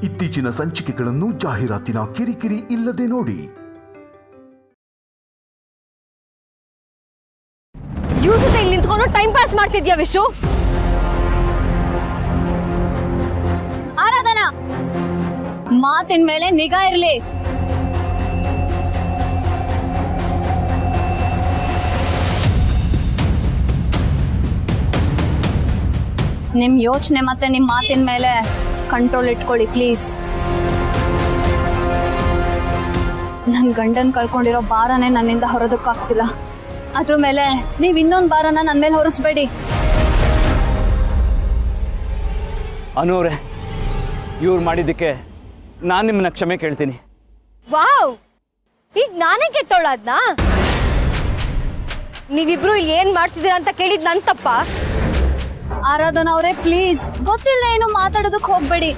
ಇತ್ತೀಚಿನ ಸಂಚಿಕೆಗಳನ್ನು ಜಾಹೀರಾತಿನ ಕಿರಿಕಿರಿ ಇಲ್ಲದೆ ನೋಡಿ. ಇಲ್ಲಿ ನಿಂತ್ಕೊಂಡು ಟೈಮ್ ಪಾಸ್ ಮಾಡ್ತಿದ್ಯಾ ವಿಶು? ಆರಾಧನಾ, ಮಾತಿನ ಮೇಲೆ ನಿಗಾ ಇರ್ಲಿ. ನಿಮ್ ಯೋಚನೆ ಮತ್ತೆ ನಿಮ್ ಮಾತಿನ ಮೇಲೆ ಕಂಟ್ರೋಲ್ ಇಟ್ಕೊಳ್ಳಿ ಪ್ಲೀಸ್. ನನ್ ಗಂಡನ್ ಕಳ್ಕೊಂಡಿರೋ ಭಾರನೇ ನನ್ನಿಂದ ಹೊರೋದಕ್ಕಾಗ್ತಿಲ್ಲ. ಅದ್ರ ಮೇಲೆ ನೀವ್ ಇನ್ನೊಂದು ಭಾರನ ನನ್ನ ಮೇಲೆ ಹೊರಿಸ್ಬೇಡಿ. ಅನೂರೇ, ಇವ್ರು ಮಾಡಿದ್ದಕ್ಕೆ ನಾನು ನಿಮ್ಮನ್ನ ಕ್ಷಮೆ ಕೇಳ್ತೀನಿ. ವಾವ್, ಈಗ ನಾನೇ ಕೆಟ್ಟೋಳಾದ್ನಾ? ನೀವಿಬ್ರು ಇಲ್ಲಿ ಏನ್ ಮಾಡ್ತಿದ್ದೀರಾ ಅಂತ ಕೇಳಿದ್ ನನ್ ತಪ್ಪ? ಆರಾಧನಾ ಅವರೇ ಪ್ಲೀಸ್, ಗೊತ್ತಿಲ್ಲ ಏನು ಮಾತಾಡೋದಕ್ಕೆ ಹೋಗ್ಬೇಡಿ.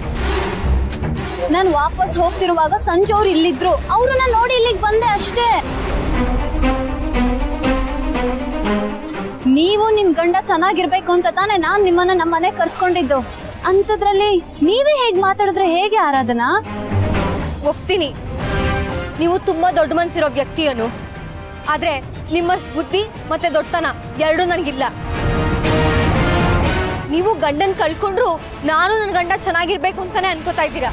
ನಾನು ವಾಪಸ್ ಹೋಗ್ತಿರುವಾಗ ಸಂಜು ಅವ್ರು ಇಲ್ಲಿದ್ರು, ಅವ್ರನ್ನ ನೋಡಿ ಇಲ್ಲಿಗೆ ಬಂದೆ ಅಷ್ಟೇ. ನೀವು ನಿಮ್ ಗಂಡ ಚೆನ್ನಾಗಿರ್ಬೇಕು ಅಂತ ತಾನೇ ನಾನ್ ನಿಮ್ಮನ್ನ ನಮ್ಮ ಮನೆ ಕರ್ಸ್ಕೊಂಡಿದ್ದು. ಅಂತದ್ರಲ್ಲಿ ನೀವೇ ಹೇಗ್ ಮಾತಾಡಿದ್ರೆ ಹೇಗೆ ಆರಾಧನಾ? ಒಪ್ತೀನಿ, ನೀವು ತುಂಬಾ ದೊಡ್ಡ ಮನ್ಸಿರೋ ವ್ಯಕ್ತಿಯನ್ನು, ಆದ್ರೆ ನಿಮ್ಮ ಬುದ್ಧಿ ಮತ್ತೆ ದೊಡ್ಡತನ ಎರಡೂ ನನ್ಗಿಲ್ಲ. ನೀವು ಗಂಡನ್ ಕಳ್ಕೊಂಡ್ರು ನಾನು ನನ್ನ ಗಂಡ ಚೆನ್ನಾಗಿರ್ಬೇಕು ಅಂತಾನೆ ಅನ್ಕೋತಾ ಇದ್ದೀರಾ.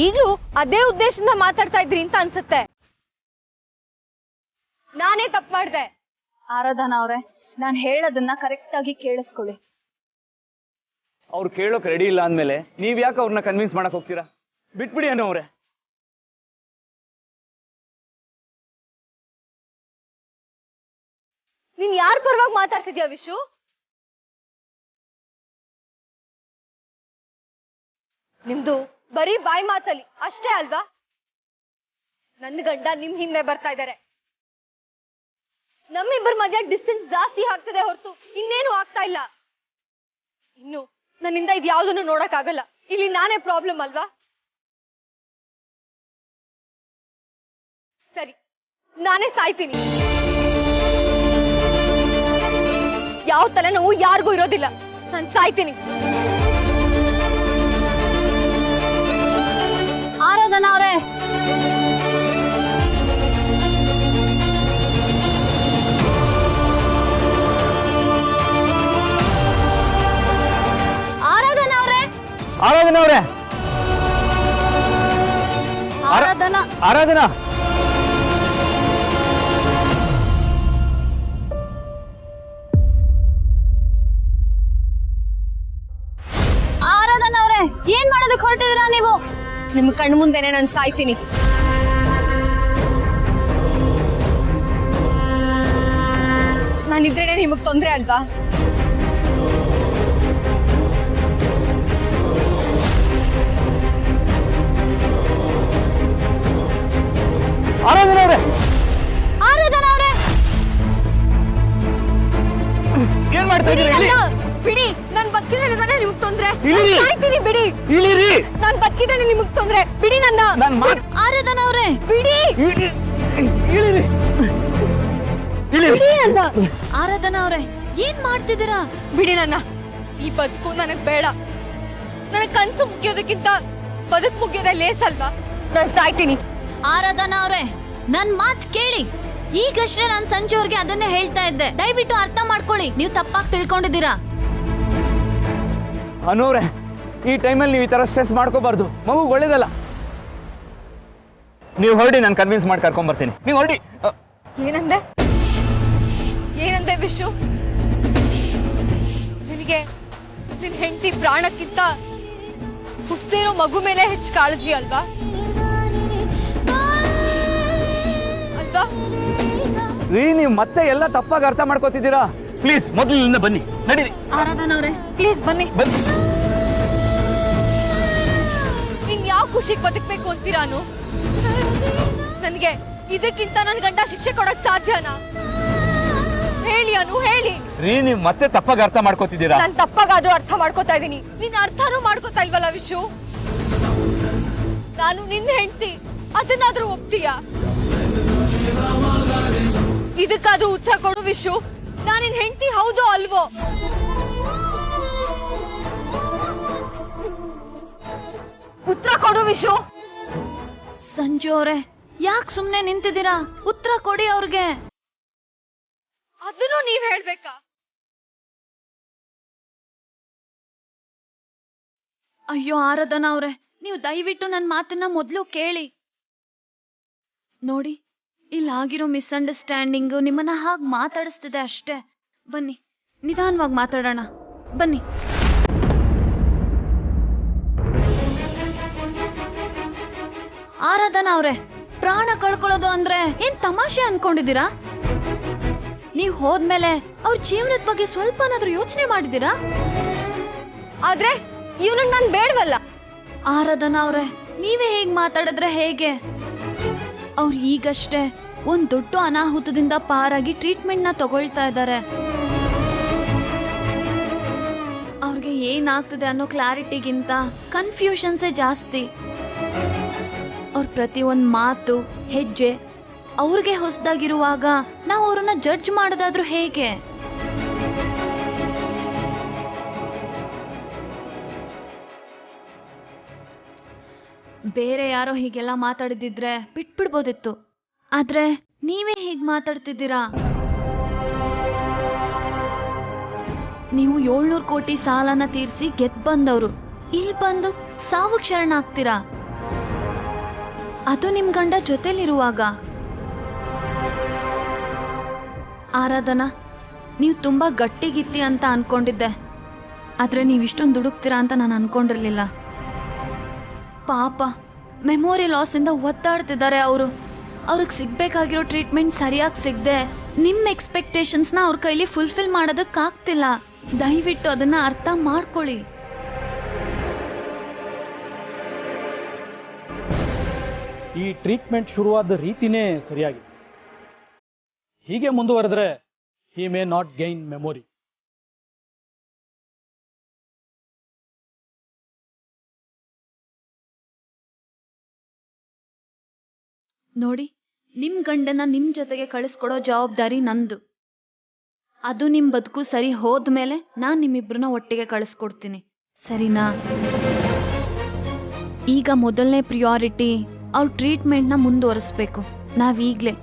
ಈಗ್ಲೂ ಅದೇ ಉದ್ದೇಶದಿಂದ ಮಾತಾಡ್ತಾ ಇದ್ರಿ ಅಂತ ಅನ್ಸುತ್ತೆ. ನಾನೇ ತಪ್ಪು ಮಾಡ್ದೆ. ಆರಾಧನಾ ಅವ್ರೆ, ನಾನ್ ಹೇಳೋದನ್ನ ಕರೆಕ್ಟ್ ಆಗಿ ಕೇಳಿಸ್ಕೊಳ್ಳಿ. ಅವ್ರು ಕೇಳೋಕ್ ರೆಡಿ ಇಲ್ಲ ಅಂದ್ಮೇಲೆ ನೀವ್ ಯಾಕೆ ಅವ್ರನ್ನ ಕನ್ವಿನ್ಸ್ ಮಾಡಕ್ ಹೋಗ್ತೀರಾ? ಬಿಟ್ಬಿಡಿ ಅನ್ನೋ ಅವ್ರೆ. ನೀನ್ ಯಾರ ಪರವಾಗಿ ಮಾತಾಡ್ತಿದ್ಯಾ ವಿಶು? ನಿಮ್ದು ಬರೀ ಬಾಯಿ ಮಾತಲ್ಲಿ ಅಷ್ಟೇ ಅಲ್ವಾ? ನನ್ನ ಗಂಡ ನಿಮ್ ಹಿಂದೆ ಬರ್ತಾ ಇದ್ದಾರೆ. ನಮ್ಮಿಬ್ಬರ ಮಧ್ಯ ಡಿಸ್ಟೆನ್ಸ್ ಜಾಸ್ತಿ ಆಗ್ತದೆ ಹೊರತು ಇನ್ನೇನು ಆಗ್ತಾ ಇಲ್ಲ. ಇನ್ನು ನನ್ನಿಂದ ಇದು ಯಾವ್ದನ್ನು ನೋಡಕ್ ಆಗಲ್ಲ. ಇಲ್ಲಿ ನಾನೇ ಪ್ರಾಬ್ಲಮ್ ಅಲ್ವಾ? ಸರಿ, ನಾನೇ ಸಾಯ್ತೀನಿ. ಯಾವ ತಲೆನೋವು ಯಾರಿಗೂ ಇರೋದಿಲ್ಲ. ನಾನು ಸಾಯ್ತೀನಿ. ಆರಾಧನಾ ಅವರೇ, ಆರಾಧನಾ ಅವರೇ, ಆರಾಧನಾ ಅವರೇ, ಆರಾಧನಾ, ಆರಾಧನಾ, ಆರಾಧನಾ ಅವರೇ, ಏನ್ ಮಾಡೋದಕ್ಕೆ ಹೊರಟಿದ್ದೀರಾ ನೀವು? ನಿಮ್ ಕಣ್ಣು ಮುಂದೆನೆ ನಾನು ಸಾಯ್ತೀನಿ. ನಾನಿದ್ರೇನೆ ನಿಮಗ್ ತೊಂದ್ರೆ ಅಲ್ವಾ? ಆರಾಧನಾ ಅವರೇ, ಆರಾಧನಾ ಅವರೇ, ಏನ್ ಮಾಡ್ತಾ ಇದ್ದೀರಿ? ಬಿಡಿ, ನಾನ್ ಬದುಕಿದ್ರೆ ನಿಮಗ್ ತೊಂದ್ರೆ. ಸಾಯ್ತೀನಿ, ಬಿಡಿ. ಇಳಿರಿ. ನಾನ್ ಬದುಕಿದ್ರೆ ನಿಮಗ್ ತೊಂದ್ರೆ. ಬಿಡಿ ನನ್ನ. ಆರಾಧನಾ ಅವರೇ, ಬಿಡಿ. ಇಳಿರಿ. ಬಿಡಿ ನನ್ನ. ಆರಾಧನಾ ಅವರೇ, ಏನ್ ಮಾಡ್ತಿದ್ದೀರಾ? ಬಿಡಿ ನನ್ನ. ಈ ಬದುಕು ನನಗ್ ಬೇಡ. ನನಗ್ ಕನ್ಸು ಮುಗಿಯೋದಕ್ಕಿಂತ ಬದುಕು ಮುಗಿಯೋದೇ ಲೇಸಲ್ವಾ? ನಾನ್ ಸಾಯ್ತೀನಿ. ಆರಾಧನಾ ಅವರೇ, ನನ್ ಮಾತ್ ಕೇಳಿ. ಈಗಷ್ಟೇ ನಾನ್ ಸಂಜು ಅವ್ರಿಗೆ ಅದನ್ನೇ ಹೇಳ್ತಾ ಇದ್ದೆ. ದಯವಿಟ್ಟು ಅರ್ಥ ಮಾಡ್ಕೊಳ್ಳಿ. ನೀವು ತಪ್ಪಾಗಿ ತಿಳ್ಕೊಂಡಿದ್ದೀರಾ. ಅನೂರೇ, ಈ ಟೈಮಲ್ಲಿ ನೀವು ಈ ತರ ಸ್ಟ್ರೆಸ್ ಮಾಡ್ಕೋಬಾರ್ದು. ಮಗು ಒಳ್ಳೇದಲ್ಲ. ನೀವು ಹೊರಡಿ, ನಾನು ಕನ್ವಿನ್ಸ್ ಮಾಡಿ ಕರ್ಕೊಂಡ್ ಬರ್ತೀನಿ. ನೀವು ಹೊರಡಿ. ಏನಂದೆ? ಏನಂದೆ ವಿಶು? ನಿನಗೆ ನಿನ್ ಹೆಂಡತಿ ಪ್ರಾಣಕ್ಕಿಂತ ಹುಟ್ಟದಿರೋ ಮಗು ಮೇಲೆ ಹೆಚ್ಚು ಕಾಳಜಿ ಅಲ್ವಾ? ಅಲ್ವಾ? ರೀ, ನೀವು ಮತ್ತೆ ಎಲ್ಲ ತಪ್ಪಾಗಿ ಅರ್ಥ ಮಾಡ್ಕೋತಿದ್ದೀರಾ. ಪ್ಲೀಸ್ ಮೊದಲು ಇಲ್ಲಿಂದ ಬನ್ನಿ, ನಡೀರಿ. ಆರಾಧನಾ ಅವರೇ, ಪ್ಲೀಸ್ ಬನ್ನಿ. ಬನ್ನಿ. ಇನ್ ಯಾವ ಖುಷಿಗೆ ಬದುಕ್ಬೇಕು ಅಂತೀರಾನು? ನನ್ಗೆ ಇದಕ್ಕಿಂತ ನನ್ ಗಂಡ ಶಿಕ್ಷೆ ಕೊಡಕ್ ಸಾಧ್ಯನಾ? ಹೇಳಿ ಅನು, ಹೇಳಿ. ರೀ, ನೀವು ಮತ್ತೆ ತಪ್ಪಾಗಿ ಅರ್ಥ ಮಾಡ್ಕೋತಿದ್ದೀರಾ. ನಾನ್ ತಪ್ಪಾಗಾದ್ರೂ ಅರ್ಥ ಮಾಡ್ಕೋತಾ ಇದೀನಿ. ನೀನ್ ಅರ್ಥನೂ ಮಾಡ್ಕೋತಾ ಇಲ್ವಲ್ಲ ವಿಶು? ನಾನು ನಿನ್ನ ಹೆಂಡತಿ, ಅದನ್ನಾದ್ರೂ ಒಪ್ತೀಯಾ? ಇದಕ್ಕಾದ್ರೂ ಉತ್ತರ ಕೊಡು ವಿಶು. ನಾನಿನ್ ಹೆಂಡತಿ ಹೌದೋ ಅಲ್ವೋ? ಉತ್ತರ ಕೊಡು ವಿಶು. ಸಂಜು ಅವರೇ, ಯಾಕೆ ಸುಮ್ನೆ ನಿಂತಿದ್ದೀರಾ? ಉತ್ತರ ಕೊಡಿ ಅವ್ರಿಗೆ. ಅದನ್ನು ನೀವ್ ಹೇಳ್ಬೇಕಾ? ಅಯ್ಯೋ ಆರಾಧನಾ ಅವ್ರೆ, ನೀವು ದಯವಿಟ್ಟು ನನ್ನ ಮಾತನ್ನ ಮೊದಲು ಕೇಳಿ. ನೋಡಿ, ಇಲ್ಲಾಗಿರೋ ಮಿಸ್ಅಂಡರ್ಸ್ಟ್ಯಾಂಡಿಂಗು ನಿಮ್ಮನ್ನ ಹಾಗೆ ಮಾತಾಡಿಸ್ತಿದೆ ಅಷ್ಟೇ. ಬನ್ನಿ, ನಿಧಾನವಾಗಿ ಮಾತಾಡೋಣ, ಬನ್ನಿ. ಆರಾಧನಾ ಅವ್ರೆ, ಪ್ರಾಣ ಕಳ್ಕೊಳ್ಳೋದು ಅಂದ್ರೆ ಏನ್ ತಮಾಷೆ ಅನ್ಕೊಂಡಿದ್ದೀರಾ? ನೀವ್ ಹೋದ್ಮೇಲೆ ಅವ್ರ ಜೀವನದ ಬಗ್ಗೆ ಸ್ವಲ್ಪನಾದ್ರೂ ಯೋಚನೆ ಮಾಡಿದ್ದೀರಾ? ಆದ್ರೆ ಇವನಿಗೆ ನಾನ್ ಬೇಡವಲ್ಲ. ಆರಾಧನಾ ಅವ್ರೆ, ನೀವೇ ಹೇಗ್ ಮಾತಾಡಿದ್ರೆ ಹೇಗೆ? ಅವ್ರು ಈಗಷ್ಟೇ ಒಂದ್ ದೊಡ್ಡ ಅನಾಹುತದಿಂದ ಪಾರಾಗಿ ಟ್ರೀಟ್ಮೆಂಟ್ ನ ತಗೊಳ್ತಾ ಇದ್ದಾರೆ. ಅವ್ರಿಗೆ ಏನಾಗ್ತದೆ ಅನ್ನೋ ಕ್ಲಾರಿಟಿಗಿಂತ ಕನ್ಫ್ಯೂಷನ್ಸೇ ಜಾಸ್ತಿ. ಅವ್ರ ಪ್ರತಿ ಒಂದ್ ಮಾತು ಹೆಜ್ಜೆ ಅವ್ರಿಗೆ ಹೊಸದಾಗಿರುವಾಗ ನಾವು ಅವ್ರನ್ನ ಜಡ್ಜ್ ಮಾಡೋದಾದ್ರೂ ಹೇಗೆ? ಬೇರೆ ಯಾರೋ ಹೀಗೆಲ್ಲ ಮಾತಾಡಿದಿದ್ರೆ ಬಿಟ್ಬಿಡ್ಬೋದಿತ್ತು. ಆದ್ರೆ ನೀವೇ ಹೀಗ್ ಮಾತಾಡ್ತಿದ್ದೀರಾ. ನೀವು 700 ಕೋಟಿ ಸಾಲನ ತೀರ್ಸಿ ಗೆದ್ ಬಂದವರು ಇಲ್ಲಿ ಬಂದು ಸಾವುಗ್ ಶರಣಾಗ್ತೀರಾ? ಅದು ನಿಮ್ ಗಂಡ ಜೊತೆಲಿರುವಾಗ. ಆರಾಧನಾ, ನೀವು ತುಂಬಾ ಗಟ್ಟಿಗಿತ್ತಿ ಅಂತ ಅನ್ಕೊಂಡಿದ್ದೆ, ಆದ್ರೆ ನೀವಿಷ್ಟೊಂದು ದುಡುಕ್ತೀರಾ ಅಂತ ನಾನು ಅನ್ಕೊಂಡಿರ್ಲಿಲ್ಲ. ಪಾಪ, ಮೆಮೊರಿ ಲಾಸ್ ಇಂದ ಒದ್ದಾಡ್ತಿದ್ದಾರೆ ಅವರು. ಅವ್ರಿಗೆ ಸಿಗ್ಬೇಕಾಗಿರೋ ಟ್ರೀಟ್ಮೆಂಟ್ ಸರಿಯಾಗಿ ಸಿಗದೆ ನಿಮ್ಮ ಎಕ್ಸ್ಪೆಕ್ಟೇಷನ್ಸ್ನ ಅವ್ರ ಕೈಲಿ ಫುಲ್ಫಿಲ್ ಮಾಡೋದಕ್ಕಾಗ್ತಿಲ್ಲ. ದಯವಿಟ್ಟು ಅದನ್ನ ಅರ್ಥ ಮಾಡ್ಕೊಳ್ಳಿ. ಈ ಟ್ರೀಟ್ಮೆಂಟ್ ಶುರುವಾದ ರೀತಿನೇ ಸರಿಯಾಗಿದೆ. ಹೀಗೆ ಮುಂದುವರೆದ್ರೆ ಹಿ ಮೇ ನಾಟ್ ಗೈನ್ ಮೆಮೊರಿ. ನೋಡಿ, ನಿಮ್ ಗಂಡನ ನಿಮ್ ಜೊತೆಗೆ ಕಳಿಸ್ಕೊಡೋ ಜವಾಬ್ದಾರಿ ನಂದು. ಅದು ನಿಮ್ ಬದುಕು ಸರಿ ಹೋದ್ಮೇಲೆ ನಾನ್ ನಿಮ್ಮಿಬ್ರನ್ನ ಒಟ್ಟಿಗೆ ಕಳಿಸ್ಕೊಡ್ತೀನಿ, ಸರಿನಾ? ಈಗ ಮೊದಲನೇ ಪ್ರಿಯಾರಿಟಿ ಅವ್ರ ಟ್ರೀಟ್ಮೆಂಟ್ನ ಮುಂದುವರಿಸ್ಬೇಕು. ನಾವೀಗ್ಲೇ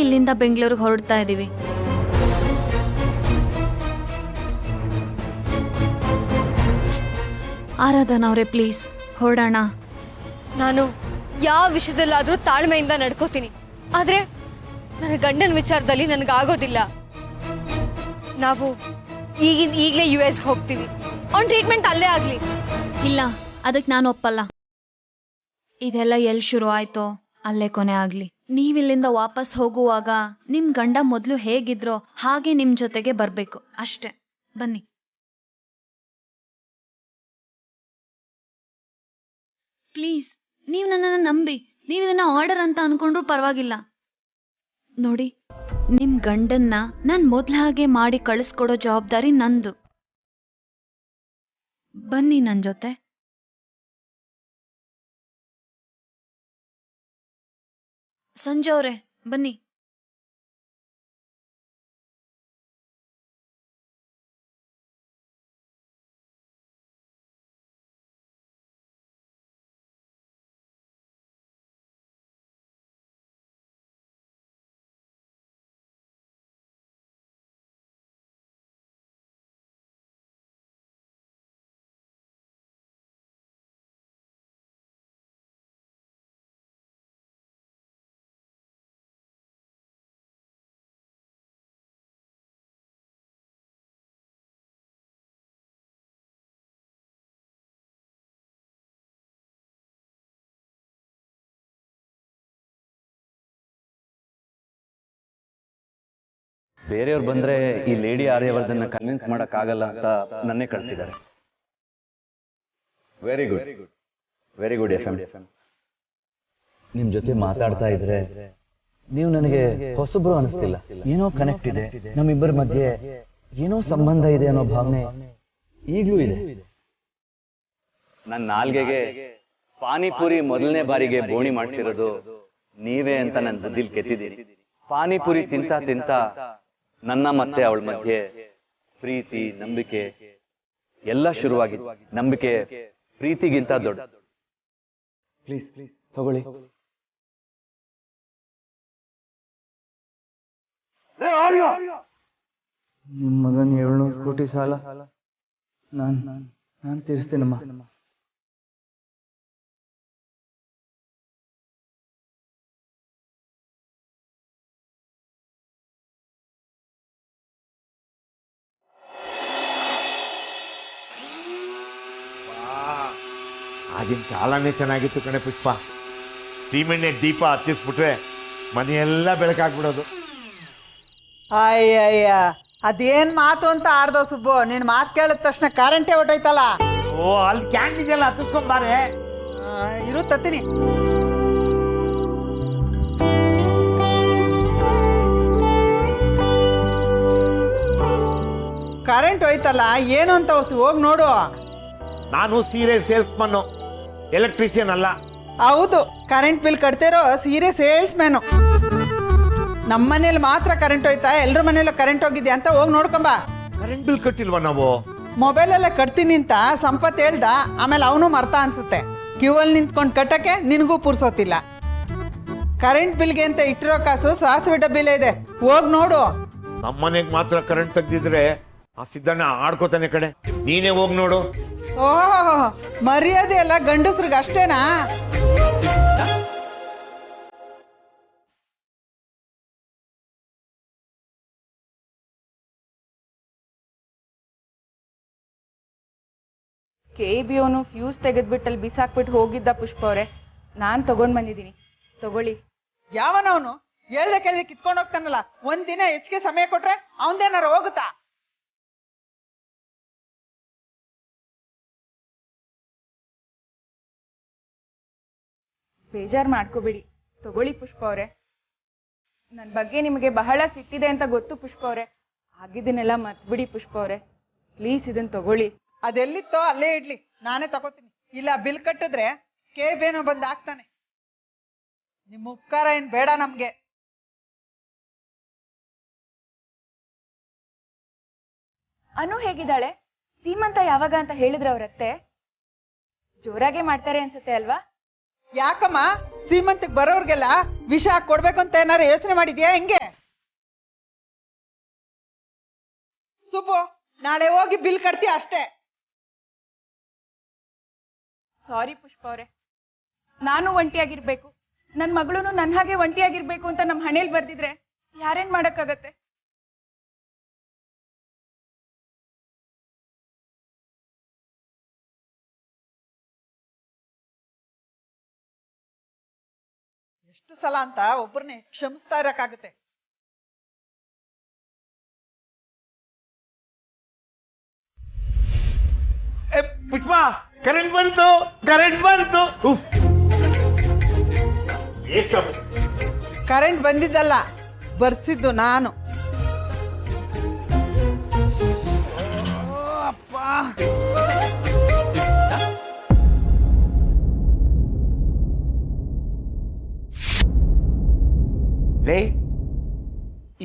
ಇಲ್ಲಿಂದ ಬೆಂಗಳೂರಿಗೆ ಹೊರಡ್ತಾ ಇದ್ದೀವಿ. ಆರಾಧನಾ ಅವರೇ, ಪ್ಲೀಸ್ ಹೊರಡೋಣ. ನಾನು ಯಾವ ವಿಷಯದಲ್ಲಾದ್ರೂ ತಾಳ್ಮೆಯಿಂದ ನಡ್ಕೋತೀನಿ, ಆದ್ರೆ ನನ್ನ ಗಂಡನ ವಿಚಾರದಲ್ಲಿ ನನಗಾಗೋದಿಲ್ಲ. ನಾವು ಈಗಲೇ US ಹೋಗ್ತೀವಿ. ಅವ್ನ ಟ್ರೀಟ್ಮೆಂಟ್ ಅಲ್ಲೇ ಆಗ್ಲಿ. ಇಲ್ಲ, ಅದಕ್ಕೆ ನಾನು ಒಪ್ಪಲ್ಲ. ಇದೆಲ್ಲ ಎಲ್ಲಿ ಶುರು ಆಯ್ತೋ ಅಲ್ಲೇ ಕೊನೆ ಆಗ್ಲಿ. ನೀವಿಲ್ಲಿಂದ ವಾಪಸ್ ಹೋಗುವಾಗ ನಿಮ್ ಗಂಡ ಮೊದಲು ಹೇಗಿದ್ರೋ ಹಾಗೆ ನಿಮ್ ಜೊತೆಗೆ ಬರ್ಬೇಕು ಅಷ್ಟೇ. ಬನ್ನಿ. ಪ್ಲೀಸ್, ನೀವು ನನ್ನನ್ನು ನಂಬಿ. ನೀವು ಇದನ್ನ ಆರ್ಡರ್ ಅಂತ ಅನ್ಕೊಂಡ್ರೂ ಪರವಾಗಿಲ್ಲ. ನೋಡಿ, ನಿಮ್ ಗಂಡನ್ನ ನಾನ್ ಮೊದ್ಲ ಹಾಗೆ ಮಾಡಿ ಕಳಿಸ್ಕೊಡೋ ಜವಾಬ್ದಾರಿ ನಂದು. ಬನ್ನಿ ನನ್ ಜೊತೆ. ಸಂಜು ಅವರೇ, ಬನ್ನಿ. ಬೇರೆಯವ್ರು ಬಂದ್ರೆ ಈ ಲೇಡಿ ಆರ್ಯವರ್ಧನ್ನ ಕನ್ವಿನ್ಸ್ ಮಾಡಕ್ಕಾಗಲ್ಲ ಅಂತ ನನ್ನೇ ಕಳಿಸಿದ್ದಾರೆ. Very good, very good FM. ನಿಮ್ ಜೊತೆ ಮಾತಾಡ್ತಾ ಇದ್ರೆ ನೀವು ನನಗೆ ಹೊಸಬ್ರು ಅನಿಸ್ತಿಲ್ಲ. ಏನೋ ಕನೆಕ್ಟ್ ಇದೆ ನಮ್ಮಿಬ್ಬರ ಮಧ್ಯೆ, ಏನೋ ಸಂಬಂಧ ಇದೆ ಅನ್ನೋ ಭಾವನೆ ಈಗ್ಲೂ ಇದೆ. ನನ್ನ ನಾಲ್ಗೆಗೆ ಪಾನಿಪುರಿ ಮೊದಲನೇ ಬಾರಿಗೆ ಬೋಣಿ ಮಾಡಿಸಿರೋದು ನೀವೇ ಅಂತ ನನ್ನ ಬುದ್ಧಿಲ್ ಕೆತ್ತಿದ್ದೀನಿ. ಪಾನಿಪುರಿ ತಿಂತ ತಿಂತ ನನ್ನ ಮತ್ತೆ ಅವಳ ಮಧ್ಯೆ ಪ್ರೀತಿ, ನಂಬಿಕೆ ಎಲ್ಲ ಶುರುವಾಗಿತ್ತು. ನಂಬಿಕೆ ಪ್ರೀತಿಗಿಂತ ದೊಡ್ಡ. ಪ್ಲೀಸ್ ತಗೊಳ್ಳಿ. ನಿಮ್ಮ ಮಗನ 700 ಕೋಟಿ ಸಾಲ ನಾನು ತೀರಿಸ್ತೇನಮ್ಮ. ಆಗಿನ ಕಾಲನೇ ಚೆನ್ನಾಗಿತ್ತು ಕಣೆ ಪುಷ್ಪ. ಸೀಮೆಣ್ಣೆ ದೀಪ ಹತ್ತಿಸ್ಬಿಟ್ರೆ ಮನೆಯೆಲ್ಲ ಬೆಳಕಾಗ್ಬಿಡೋದು. ಅಯ್ಯಯ್ಯ ಅದೇನ್ ಮಾತು ಅಂತ ಆಡ್ದೋ ಸುಬ್ಬು, ನಿನ್ ಮಾತು ಕೇಳಿದ ತಕ್ಷಣ ಕರೆಂಟೇ ಹೊಟ್ಟೈತಲ್ಲ. ಓ ಅಲ್ಲಿ ಕ್ಯಾಂಡೀಸ್ ಎಲ್ಲ ಹತ್ತಿಸ್ಕೊಂಬಾರೆ. ಇರು ತತ್ತೀನಿ. ಕರೆಂಟ್ ಹೋಯ್ತಲ್ಲ, ಏನು ಅಂತ ಹೋಗಿ ನೋಡು. ನಾನು ಸೀರೆ ಸೇಲ್ಸ್ಮನ್ನು, ಎಲೆಕ್ಟ್ರಿಷಿಯನ್ ಅಲ್ಲ. ಹೌದು, ಕರೆಂಟ್ ಬಿಲ್ ಕಟ್ತಿರೋ ಸೀರೆ ಸೇಲ್ಸ್ ಮ್ಯಾನು. ನಮ್ಮ ಮನೇಲಿ ಮಾತ್ರ ಕರೆಂಟ್ ಹೋಯ್ತಾ, ಎಲ್ರ ಮನೇಲೂ ಕರೆಂಟ್ ಹೋಗಿದ್ಯಾ ಅಂತ ಹೋಗಿ ನೋಡ್ಕೊಂಬ. ಕರೆಂಟ್ ಬಿಲ್ ಕಟ್ಟಿಲ್ವಾ ನಾವು? ಮೊಬೈಲಲ್ಲೇ ಕಟ್ತೀನಿ ಅಂತ ಸಂಪತ್ ಹೇಳ್ದ, ಆಮೇಲೆ ಅವನು ಮರ್ತ ಅನ್ಸುತ್ತೆ. ಕ್ಯೂ ಅಲ್ಲಿ ನಿಂತ್ಕೊಂಡು ಕಟ್ಟಕ್ಕೆ ನಿನಗೂ ಪುರ್ಸೋತಿಲ್ಲ. ಕರೆಂಟ್ ಬಿಲ್ಗೆ ಅಂತ ಇಟ್ಟಿರೋ ಕಾಸು ಸಾಸಿವೆ ಡಬ್ಬಿಲೇ ಇದೆ, ಹೋಗಿ ನೋಡು. ನಮ್ಮನೆಗೆ ಮಾತ್ರ ಕರೆಂಟ್ ತೆಗ್ದಿದ್ರೆ ಆ ಸಿದ್ದಣ್ಣ ಆಡ್ಕೋತಾನೆ ಕಡೆ. ನೀನೇ ಹೋಗಿ ನೋಡು. ಓಹೋ, ಮರ್ಯಾದೆ ಎಲ್ಲ ಗಂಡಸ್ರಿಗೆ ಅಷ್ಟೇನಾ? KBOನು ಫ್ಯೂಸ್ ತೆಗೆದ್ಬಿಟ್ಟಲ್ಲಿ ಬಿಸಾಕ್ಬಿಟ್ಟು ಹೋಗಿದ್ದ ಪುಷ್ಪ ಅವರೇ. ನಾನು ತಗೊಂಡ್ ಬಂದಿದ್ದೀನಿ, ತಗೊಳ್ಳಿ. ಯಾವನವನು ಹೇಳ್ದೆ ಕೇಳ್ದೆ ಕಿತ್ಕೊಂಡು ಹೋಗ್ತಾನಲ್ಲ, ಒಂದಿನ ಹೆಚ್ಚಿಗೆ ಸಮಯ ಕೊಟ್ರೆ ಅವನ್ದೇನಾರ ಹೋಗುತ್ತಾ? ಬೇಜಾರು ಮಾಡ್ಕೋಬೇಡಿ, ತಗೊಳ್ಳಿ ಪುಷ್ಪ ಅವರೇ. ನನ್ನ ಬಗ್ಗೆ ನಿಮಗೆ ಬಹಳ ಸಿಟ್ಟಿದೆ ಅಂತ ಗೊತ್ತು ಪುಷ್ಪ ಅವರೇ. ಆಗಿದ್ದನ್ನೆಲ್ಲ ಮರ್ತ್ಬಿಡಿ ಪುಷ್ಪ ಅವರೇ, ಪ್ಲೀಸ್ ಇದನ್ನ ತಗೊಳ್ಳಿ. ಅದೆಲ್ಲಿತ್ತೋ ಅಲ್ಲೇ ಇಡ್ಲಿ, ನಾನೇ ತಗೋತೀನಿ. ಇಲ್ಲ ಬಿಲ್ ಕಟ್ಟಿದ್ರೆ KBOನೋ ಬಂದು ಹಾಕ್ತಾನೆ. ನಿಮ್ಮ ಉಪಕಾರ ಏನ್ ಬೇಡ ನಮ್ಗೆ. ಅನು ಹೇಗಿದ್ದಾಳೆ? ಸೀಮಂತ ಯಾವಾಗ ಅಂತ ಹೇಳಿದ್ರೆ ಅವರತ್ತೆ? ಜೋರಾಗೆ ಮಾಡ್ತಾರೆ ಅನ್ಸುತ್ತೆ ಅಲ್ವಾ? ಯಾಕಮ್ಮ, ಸೀಮಂತಕ್ಕೆ ಬರೋರ್ಗೆಲ್ಲ ವಿಷ ಕೊಡ್ಬೇಕು ಅಂತ ಏನಾರು ಯೋಚನೆ ಮಾಡಿದ್ಯಾ ಹೆಂಗೆ? ಸುಬ್ಬು, ನಾಳೆ ಹೋಗಿ ಬಿಲ್ ಕಟ್ತೀಯ ಅಷ್ಟೇ. ಸಾರಿ ಪುಷ್ಪ ಅವರೇ, ನಾನು ಒಂಟಿಯಾಗಿರ್ಬೇಕು, ನನ್ನ ಮಗಳು ನನ್ನ ಹಾಗೆ ಒಂಟಿಯಾಗಿರ್ಬೇಕು ಅಂತ ನಮ್ಮ ಹಣೆಯಲ್ಲಿ ಬರ್ದಿದ್ರೆ ಯಾರೇನ್ ಮಾಡಕ್ಕಾಗತ್ತೆ? ಎಷ್ಟು ಸಲ ಅಂತ ಒಬ್ಬರನ್ನೇ ಕ್ಷಮಿಸ್ತಾ ಇರಕ್ಕಾಗತ್ತೆ? ಪುಷ್ಪ, ಕರೆಂಟ್ ಬಂತು, ಕರೆಂಟ್ ಬಂತು. ಕರೆಂಟ್ ಬಂದಿದ್ದಲ್ಲ, ಬರ್ಸಿದ್ದು ನಾನು. ಲೇ,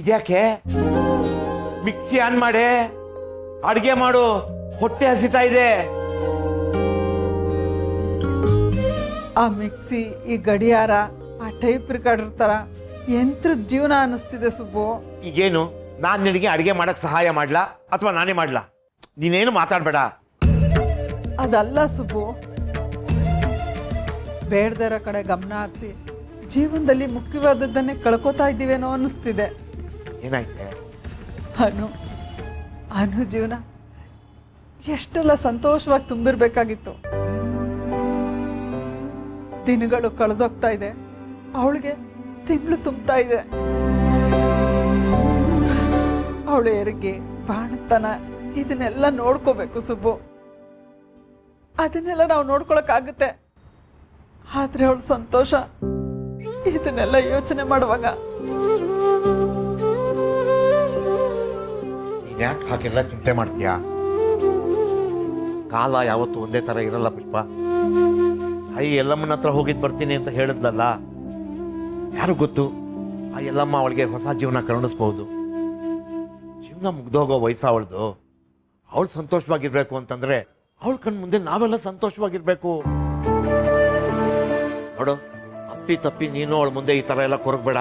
ಇದ್ಯಾಕೆ? ಮಿಕ್ಸಿ ಆನ್ ಮಾಡೆ, ಅಡ್ಗೆ ಮಾಡು, ಹೊಟ್ಟೆ ಹಸಿತಾ ಇದೆ. ಆ ಮಿಕ್ಸಿ, ಈ ಗಡಿಯಾರ, ಆ ಟೈಪ್ ರಿಕಾರ್ಡರ್ ತರ ಯಂತ್ರದ ಜೀವನ ಅನಿಸ್ತಿದೆ ಸುಬ್ಬು. ಈಗೇನು ನಾನ್ ನಿನಗೆ ಅಡಿಗೆ ಮಾಡಕ್ ಸಹಾಯ ಮಾಡ್ಲಾ ಅಥವಾ ನಾನೇ ಮಾಡ್ಲಾ? ನೀನೇನು ಮಾತಾಡ್ಬೇಡ. ಅದಲ್ಲ ಸುಬ್ಬು, ಬೇಡದರ ಕಡೆ ಗಮನ ಹರಿಸಿ ಜೀವನದಲ್ಲಿ ಮುಖ್ಯವಾದದ್ದನ್ನೇ ಕಳ್ಕೊತಾ ಇದ್ದೀವೇನೋ ಅನ್ನಿಸ್ತಿದೆ. ಏನಾಯ್ತೆ? ಅನು ಜೀವನ ಎಷ್ಟೆಲ್ಲ ಸಂತೋಷವಾಗಿ ತುಂಬಿರ್ಬೇಕಾಗಿತ್ತು. ದಿನಗಳು ಕಳೆದೋಗ್ತಾ ಇದೆ, ಅವಳಿಗೆ ತಿಂಗಳು ತುಂಬ್ತಾ ಇದೆ. ಅವಳು ಹೆರಿಗೆ, ಬಾಣತನ ಇದನ್ನೆಲ್ಲ ನೋಡ್ಕೋಬೇಕು ಸುಬ್ಬು. ಅದನ್ನೆಲ್ಲ ನಾವು ನೋಡ್ಕೊಳಕ್ಕಾಗುತ್ತೆ, ಆದ್ರೆ ಅವಳ ಸಂತೋಷ ಇದನ್ನೆಲ್ಲ ಯೋಚನೆ ಮಾಡುವಾಗ ನೀನ್ ಯಾಕೆ ಹಾಗೆಲ್ಲ ಚಿಂತೆ ಮಾಡ್ತೀಯ? ಕಾಲ ಯಾವತ್ತೂ ಒಂದೇ ತರ ಇರಲ್ಲ ಪುಷ್ಪ. ತಾಯಿ ಎಲ್ಲಮ್ಮನ ಹತ್ರ ಹೋಗಿದ್ ಬರ್ತೀನಿ ಅಂತ ಹೇಳಿದ್ಲಲ್ಲ, ಯಾರು ಗೊತ್ತು, ಆ ಎಲ್ಲಮ್ಮ ಅವಳಿಗೆ ಹೊಸ ಜೀವನ ಕರುಣಿಸ್ಬಹುದು. ಜೀವನ ಮುಗ್ದೋಗೋ ವಯಸ್ಸು ಅವಳದು. ಅವಳು ಸಂತೋಷವಾಗಿರ್ಬೇಕು ಅಂತಂದ್ರೆ ಅವಳ ಕಣ್ ಮುಂದೆ ನಾವೆಲ್ಲ ಸಂತೋಷವಾಗಿರ್ಬೇಕು. ನೋಡು, ಅಪ್ಪಿ ತಪ್ಪಿ ನೀನು ಅವಳ ಮುಂದೆ ಈ ತರ ಎಲ್ಲ ಕೊರಗಬೇಡ,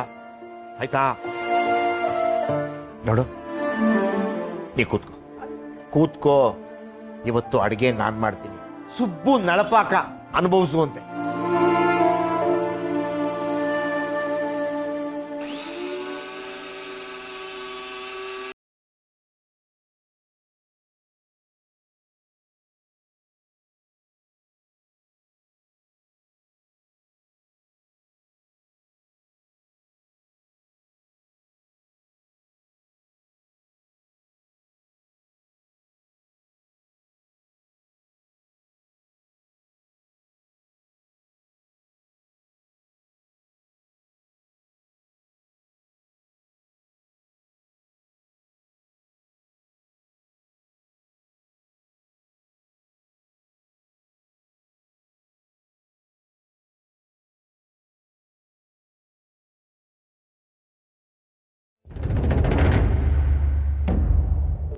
ಆಯ್ತಾ? ನೋಡು, ನೀ ಕೂತ್ಕೋ. ಇವತ್ತು ಅಡಿಗೆ ನಾನ್ ಮಾಡ್ತೀನಿ. ಸುಬ್ಬು ನಳಪಾಕ ಅನುಭವಿಸುವಂತೆ.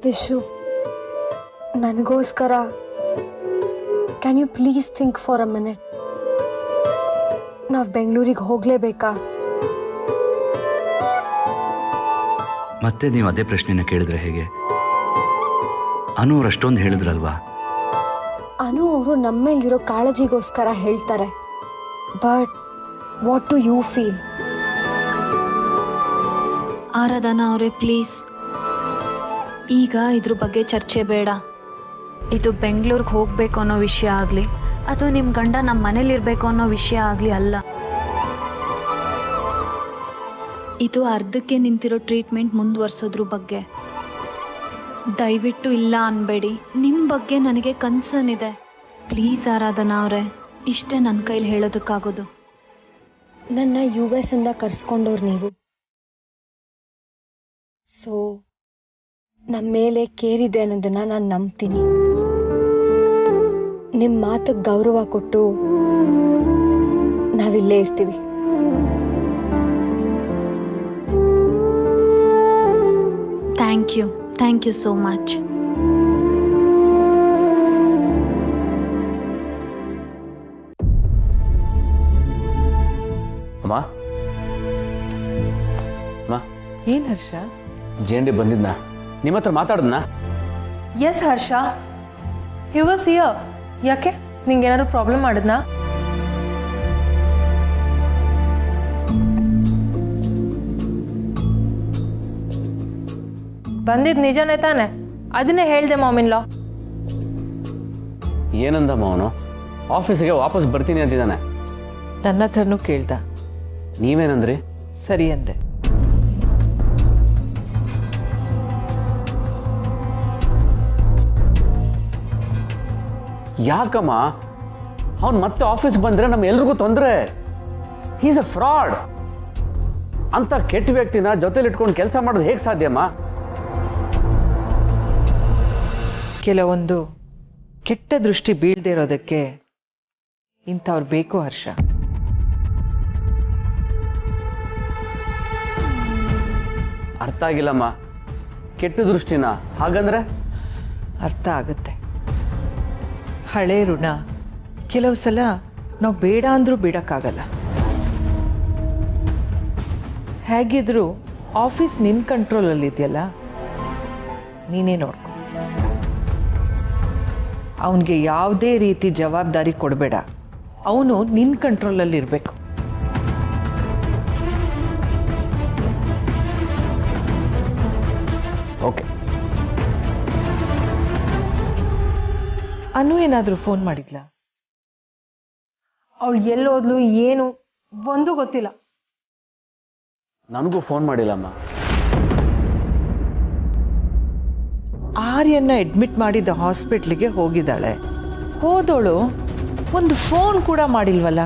ವಿಶು, ನನಗೋಸ್ಕರ can you please think for a minute? ನಾವು ಬೆಂಗಳೂರಿಗೆ ಹೋಗಲೇಬೇಕಾ? ಮತ್ತೆ ನೀವು ಅದೇ ಪ್ರಶ್ನೆನ ಕೇಳಿದ್ರೆ ಹೇಗೆ? ಅನು ಅವ್ರು ಅಷ್ಟೊಂದು ಹೇಳಿದ್ರಲ್ವಾ? ಅನು ಅವರು ನಮ್ಮ ಮೇಲಿರೋ ಕಾಳಜಿಗೋಸ್ಕರ ಹೇಳ್ತಾರೆ. But what do you feel? Aradhana ಅವರೇ, ಪ್ಲೀಸ್ ಈಗ ಇದ್ರ ಬಗ್ಗೆ ಚರ್ಚೆ ಬೇಡ. ಇದು ಬೆಂಗಳೂರಿಗೆ ಹೋಗ್ಬೇಕು ಅನ್ನೋ ವಿಷಯ ಆಗಲಿ ಅಥವಾ ನಿಮ್ಮ ಗಂಡ ನಮ್ಮ ಮನೇಲಿರ್ಬೇಕು ಅನ್ನೋ ವಿಷಯ ಆಗಲಿ ಅಲ್ಲ. ಇದು ಅರ್ಧಕ್ಕೆ ನಿಂತಿರೋ ಟ್ರೀಟ್ಮೆಂಟ್ ಮುಂದುವರ್ಸೋದ್ರ ಬಗ್ಗೆ. ದಯವಿಟ್ಟು ಇಲ್ಲ ಅನ್ಬೇಡಿ. ನಿಮ್ಮ ಬಗ್ಗೆ ನನಗೆ ಕನ್ಸರ್ನ್ ಇದೆ. ಪ್ಲೀಸ್ ಆರಾಧನಾ ಅವರೇ, ಇಷ್ಟೇ ನನ್ನ ಕೈಲಿ ಹೇಳೋದಕ್ಕಾಗೋದು. ನನ್ನ US ಇಂದ ಕರ್ಸ್ಕೊಂಡವ್ರು ನೀವು. ಸೊ ನಮ್ಮ ಮೇಲೆ ಕೇರ್ ಇದೆ ಅನ್ನೋದನ್ನ ನಾನು ನಂಬ್ತೀನಿ. ನಿಮ್ಮ ಮಾತಿಗೆ ಗೌರವ ಕೊಟ್ಟು ನಾವಿಲ್ಲೇ ಇರ್ತೀವಿ. Thank you so much. ಅಮ್ಮ, ಏನ್ ಹರ್ಷ? ಜೇಂಡಿ ಬಂದಿದ್ನಾ? ನಿಮ್ಮ ಹತ್ರ ಮಾತಾಡಿದ್ನಾ? Yes Harsha, he was here. ಯಾಕೆ, ನಿಂಗೇನಾದ್ರು ಪ್ರಾಬ್ಲಮ್ ಮಾಡಿದ್ನಾ? ಬಂದಿದ್ ನಿಜನೇ ತಾನೆ? ಅದನ್ನೇ ಹೇಳ್ದೆ ಮಾಮಿನ್ ಲಾ. ಏನಂದಮ್ಮ ಅವನು? ಆಫೀಸಿಗೆ ವಾಪಸ್ ಬರ್ತೀನಿ ಅಂತಿದ್ದಾನೆ. ನನ್ನ ಹತ್ರನೂ ಕೇಳ್ದ. ನೀವೇನಂದ್ರಿ? ಸರಿ ಅಂದೆ. ಯಾಕಮ್ಮ? ಅವನು ಮತ್ತೆ ಆಫೀಸ್ ಬಂದ್ರೆ ನಮ್ಮ ಎಲ್ರಿಗೂ ತೊಂದರೆ. Is a fraud. ಅಂತ ಕೆಟ್ಟ ವ್ಯಕ್ತಿನ ಜೊತೆಲಿ ಇಟ್ಕೊಂಡು ಕೆಲಸ ಮಾಡೋದು ಹೇಗೆ ಸಾಧ್ಯಮ್ಮ? ಕೆಲವೊಂದು ಕೆಟ್ಟ ದೃಷ್ಟಿ ಬೀಳದೆ ಇರೋದಕ್ಕೆ ಇಂಥವ್ರು ಬೇಕು ಹರ್ಷ. ಅರ್ಥ ಆಗಿಲ್ಲಮ್ಮ. ಕೆಟ್ಟ ದೃಷ್ಟಿನ ಹಾಗಂದ್ರೆ? ಅರ್ಥ ಆಗುತ್ತೆ. ಹಳೆ ಋಣ ಕೆಲವು ಸಲ ನಾವು ಬೇಡ ಅಂದ್ರೂ ಬಿಡಕ್ಕಾಗಲ್ಲ. ಹೇಗಿದ್ರು ಆಫೀಸ್ ನಿನ್ನ ಕಂಟ್ರೋಲಲ್ಲಿ ಇದೆಯಲ್ಲ, ನೀನೇ ನೋಡ್ಕೊ. ಅವನಿಗೆ ಯಾವುದೇ ರೀತಿ ಜವಾಬ್ದಾರಿ ಕೊಡಬೇಡ. ಅವನು ನಿನ್ನ ಕಂಟ್ರೋಲಲ್ಲಿ ಇರಬೇಕು. ಓಕೆ. ಅನು ಏನಾದರೂ ಫೋನ್ ಮಾಡಿದ್ಲಾ? ಅವಳು ಎಲ್ಲೋದ್ಲು ಏನು ಒಂದು ಗೊತ್ತಿಲ್ಲ. ನನಗೂ ಫೋನ್ ಮಾಡಿಲ್ಲಮ್ಮ. ಆರ್ಯನ್ನ ಅಡ್ಮಿಟ್ ಮಾಡಿದ ಹಾಸ್ಪಿಟ್ಲಿಗೆ ಹೋಗಿದ್ದಾಳೆ. ಹೋದವಳು ಒಂದು ಫೋನ್ ಕೂಡ ಮಾಡಿಲ್ವಲ್ಲ.